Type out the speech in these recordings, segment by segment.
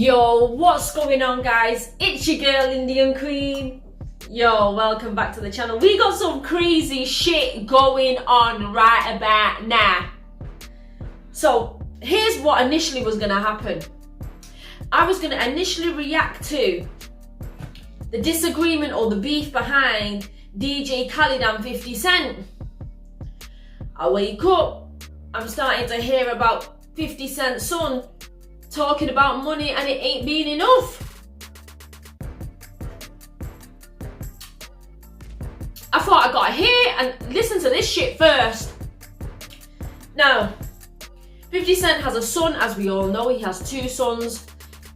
Yo, what's going on, guys? It's your girl, Indian Queen. Yo, welcome back to the channel. We got some crazy shit going on right about now. So, here's what initially was gonna happen. I was gonna initially react to the disagreement or the beef behind DJ Khaled and 50 Cent. I wake up, I'm starting to hear about 50 Cent's son talking about money and it ain't been enough. I thought I got here and listen to this shit first. Now, 50 Cent has a son, as we all know. He has two sons.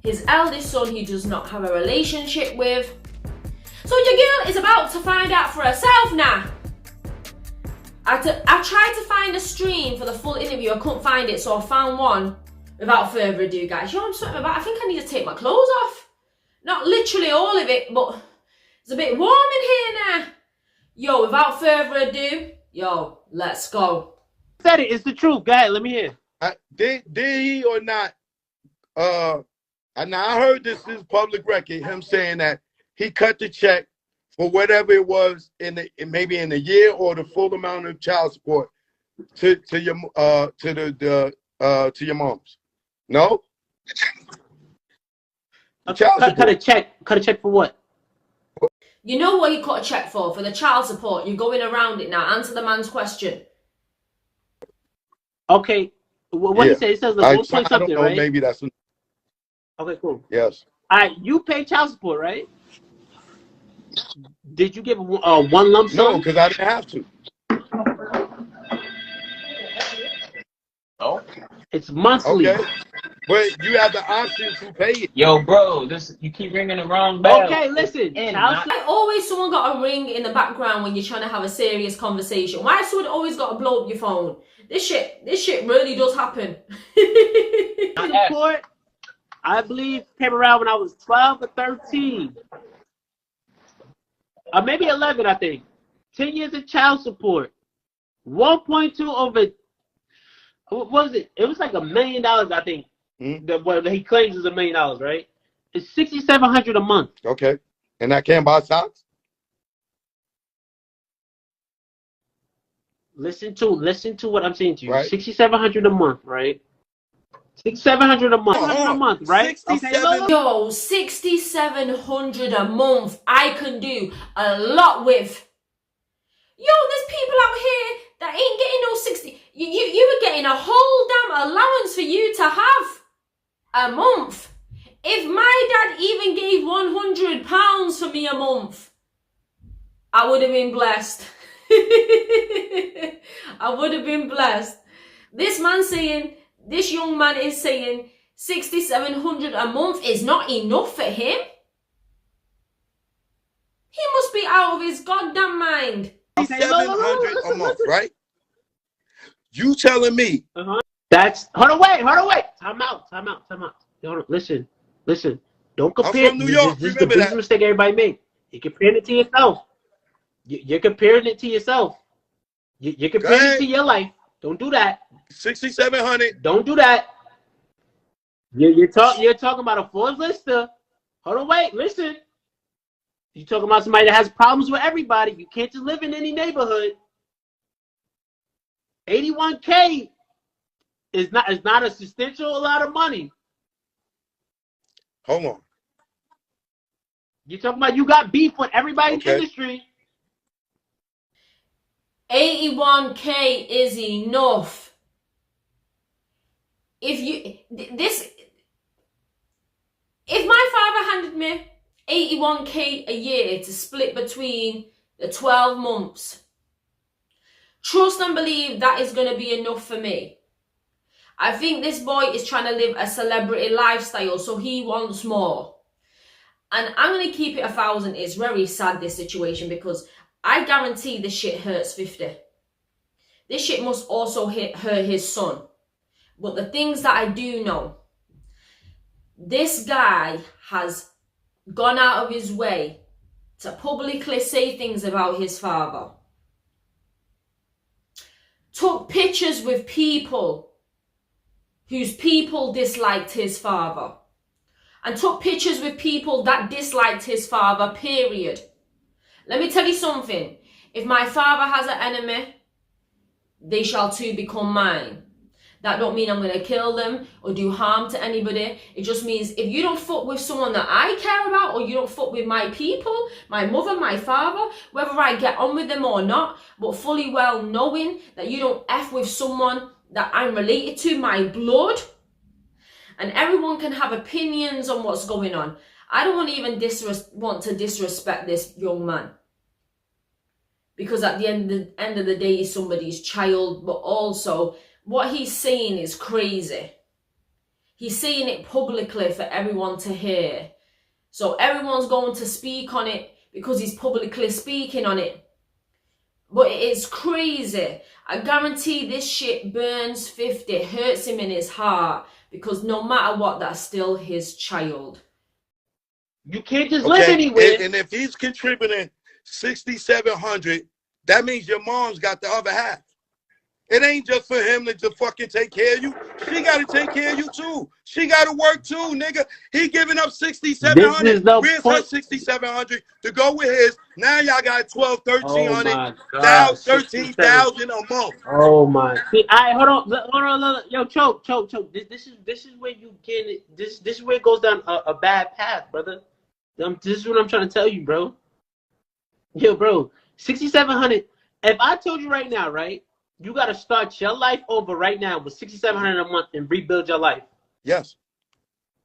His eldest son he does not have a relationship with. So your girl is about to find out for herself now. I tried to find a stream for the full interview. I couldn't find it, so I found one. Without further ado, guys, you know what I'm sweating about? I think I need to take my clothes off. Not literally all of it, but it's a bit warm in here now. Yo, without further ado, yo, let's go. Said it. It's the truth. Go ahead. Let me hear. Did he or not? And I heard this is public record. Him saying that he cut the check for whatever it was maybe in a year or the full amount of child support to your moms. No? Cut a check. Cut a check for what? You know what he cut a check for? For the child support. You're going around it now. Answer the man's question. Okay. What he said? He says like 1 point something, right? Maybe that's... Okay, cool. Yes. All right. You pay child support, right? Did you give one lump sum? No, because I didn't have to. Oh, it's monthly. Okay. But you have the option to pay it. yo, bro, you keep ringing the wrong bell. Okay, listen. Always someone got a ring in the background when you're trying to have a serious conversation. Why has someone always got to blow up your phone? This shit really does happen. Support, I believe, came around when I was 12 or 13. Or maybe 11, I think. 10 years of child support. 1.2 over... What was it? It was like $1 million, I think. What he claims is $1 million, right? It's $6,700 a month. Okay. And I can't buy socks? Listen to what I'm saying to you. Right. $6,700 a month, right? $6,700 a month. $6,700 a month, right? Okay, yo, $6,700 a month. I can do a lot with. Yo, there's people out here that ain't getting no 60. You were getting a whole damn allowance for you to have a month. If my dad even gave £100 for me a month, I would have been blessed. I would have been blessed. This young man is saying $6,700 a month is not enough for him. He must be out of his goddamn mind. 700 a month, right? You telling me? That's hold on, wait. Time out. Hold on, listen. Don't compare. I'm from New York. This is the biggest mistake everybody make. You're comparing it to yourself. You're comparing it to yourself. You're comparing it to your life. Don't do that. 6,700. Don't do that. You're talking about a Forbes lister. Hold on, wait. Listen. You're talking about somebody that has problems with everybody. You can't just live in any neighborhood. 81K is not a substantial lot of money. Hold on. You're talking about you got beef with everybody in the industry. 81K is enough. If my father handed me 81K a year to split between the 12 months, trust and believe that is going to be enough for me. I think this boy is trying to live a celebrity lifestyle, so he wants more. And I'm going to keep it 1,000. It's very sad, this situation, because I guarantee this shit hurts 50. This shit must also hurt his son. But the things that I do know, this guy has gone out of his way to publicly say things about his father. Took pictures with people whose people disliked his father. and took pictures with people that disliked his father, period. Let me tell you something. If my father has an enemy, they shall too become mine. That don't mean I'm going to kill them or do harm to anybody. It just means if you don't fuck with someone that I care about, or you don't fuck with my people, my mother, my father, whether I get on with them or not, but fully well knowing that you don't F with someone that I'm related to, my blood, and everyone can have opinions on what's going on. I don't want to even want to disrespect this young man, because at the end of the day, he's somebody's child, but also what he's saying is crazy. He's saying it publicly for everyone to hear. So everyone's going to speak on it because he's publicly speaking on it. But it is crazy. I guarantee this shit burns 50, hurts him in his heart, because no matter what, that's still his child. You can't just live anywhere. And if he's contributing $6,700, that means your mom's got the other half. It ain't just for him to just fucking take care of you. She got to take care of you too. She got to work too, nigga. He giving up $6,700. Where's her $6,700 to go with his? Now y'all got $1,200, $1,300, now $13,000 a month. Oh my! See, hold on. Yo, choke. This is where you get it. This is where it goes down a bad path, brother. This is what I'm trying to tell you, bro. Yo, bro, $6,700. If I told you right now, right? You got to start your life over right now with $6,700 a month and rebuild your life. Yes.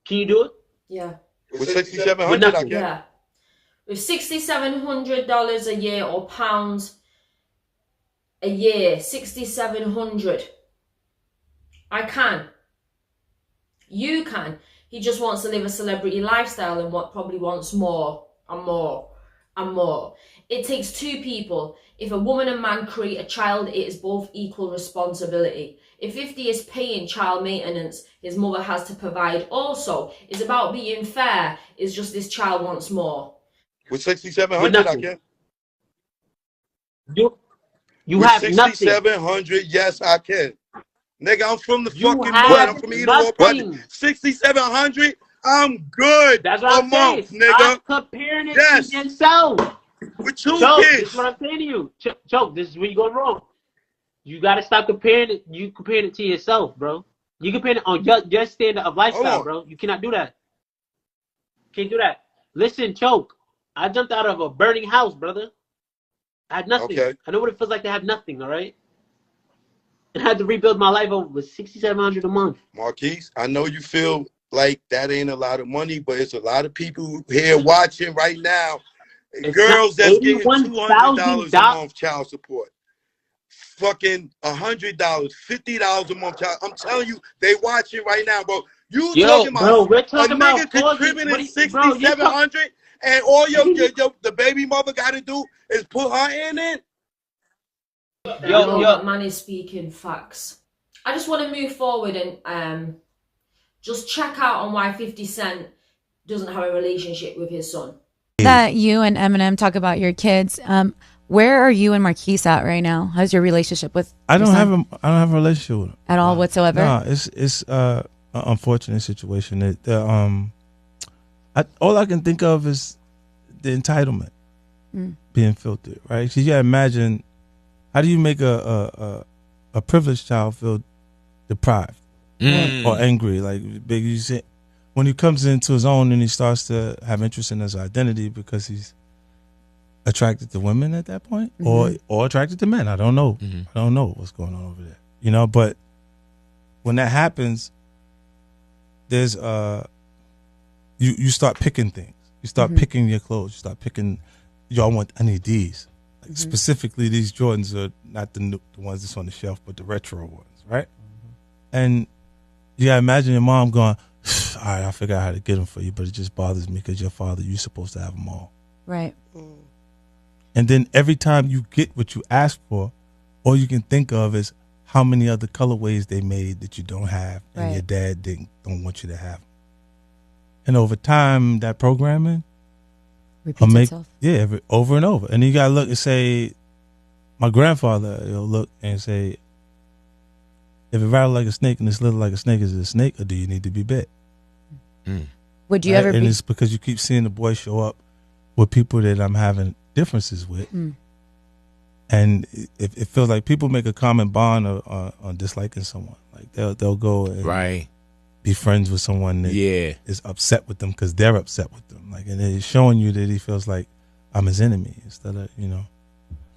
Can you do it? Yeah. With $6,700, I can. Yeah. With $6,700 a year, or pounds a year, $6,700. I can. You can. He just wants to live a celebrity lifestyle and probably wants more and more and more. It takes two people. If a woman and man create a child, it is both equal responsibility. If 50 is paying child maintenance, his mother has to provide also. It's about being fair. It's just this child wants more. With $6,700, I can. You with have nothing. $6,700, yes, I can. Nigga, I'm from the fucking North. I'm from Edenwald Project. $6,700, I'm good. That's what I'm month, saying. nigga. Stop comparing it to yourself. With two Choke, kids. this is what I'm saying to you. Choke, this is where you go wrong. You gotta stop comparing it. You comparing it to yourself, bro. You comparing it on your standard of lifestyle, bro. You cannot do that. Can't do that. Listen, Choke. I jumped out of a burning house, brother. I had nothing. Okay. I know what it feels like to have nothing, all right? And I had to rebuild my life over with $6,700 a month. Marquise, I know you feel like that ain't a lot of money, but it's a lot of people here watching right now. Girls that's getting $200 a month child support. Fucking $100, $50 a month child. I'm telling you, they watching right now, bro. You talking about bro, we're talking a about nigga contributing $6,700 and all the baby mother got to do is put her in it? That man is speaking facts. I just want to move forward and just check out on why 50 Cent doesn't have a relationship with his son. That you and Eminem talk about your kids. Where are you and Marquise at right now? How's your relationship with? I don't have a relationship with him at all whatsoever. No, it's an unfortunate situation. All I can think of is the entitlement being filtered, right? So you gotta imagine, how do you make a privileged child feel deprived or angry? Like Big, you say, when he comes into his own and he starts to have interest in his identity because he's attracted to women at that point, or attracted to men. I don't know. I don't know what's going on over there. But when that happens, there's you start picking things. You start picking your clothes. You start picking. I need these. Like specifically, these Jordans are not the ones that's on the shelf, but the retro ones, right? And you gotta imagine your mom going, all right, I figure out how to get them for you, but it just bothers me because your father, you're supposed to have them all. Right. And then every time you get what you ask for, all you can think of is how many other colorways they made that you don't have, and your dad don't want you to have. And over time, that programming repeats itself. Yeah, over and over. And you gotta look and say, my grandfather, he'll look and say, if it rattled like a snake and it's little like a snake, is it a snake, or do you need to be bit? Would you right? ever And be? it's because you keep seeing the boy show up with people that I'm having differences with. And it feels like people make a common bond on disliking someone. Like they'll go and be friends with someone that is upset with them because they're upset with them. Like, and it's showing you that he feels like I'm his enemy instead of, you know.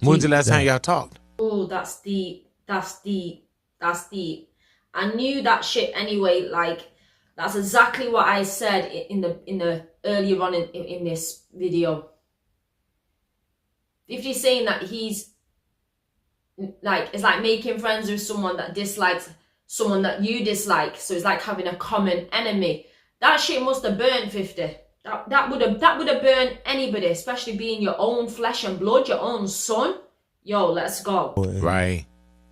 When's the last time y'all talked? Oh, that's deep. That's deep. That's deep. I knew that shit anyway. Like, that's exactly what I said in the earlier on in this video. If you're saying that he's like, it's like making friends with someone that dislikes someone that you dislike, so it's like having a common enemy. That shit must have burned 50. That would have burned anybody, especially being your own flesh and blood, your own son. Yo, let's go. Right.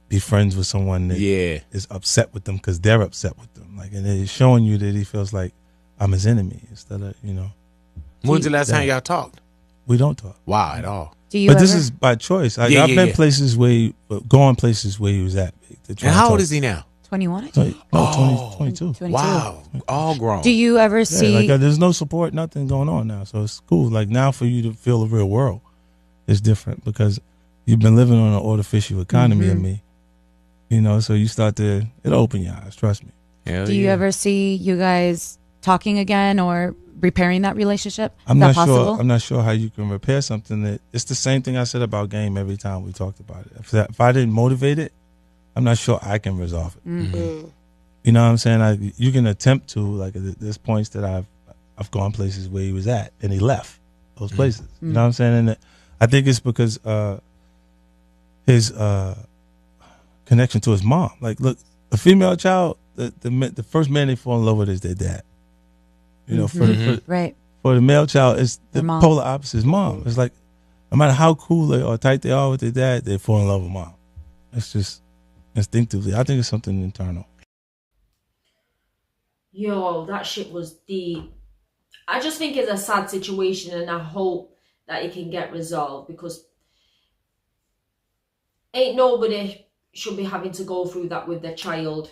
Be friends with someone that is upset with them because they're upset with them. Like, and it's showing you that he feels like I'm his enemy instead of, you know. When's the last time y'all talked? We don't talk. Wow, at all. But this is by choice. Like, I've been places where going places where he was at. And how old is he now? 21? 22. Wow. All grown. Do you ever see... Like, there's no support, nothing going on now. So it's cool. Like, now for you to feel the real world is different because you've been living on an artificial economy of me. You know, so you start to... It'll open your eyes, trust me. Do you ever see you guys talking again or repairing that relationship? I'm not sure how you can repair something that... It's the same thing I said about game every time we talked about it. If I didn't motivate it, I'm not sure I can resolve it. You know what I'm saying? You can attempt to, like, there's points that I've gone places where he was at and he left those places. You know what I'm saying? And I think it's because his connection to his mom. Like, look, a female child, the first man they fall in love with is their dad. You know, for the male child, it's the polar opposite is mom. It's like, no matter how cool they or tight they are with their dad, they fall in love with mom. It's just instinctively. I think it's something internal. Yo, that shit was deep. I just think it's a sad situation and I hope that it can get resolved because ain't nobody should be having to go through that with their child.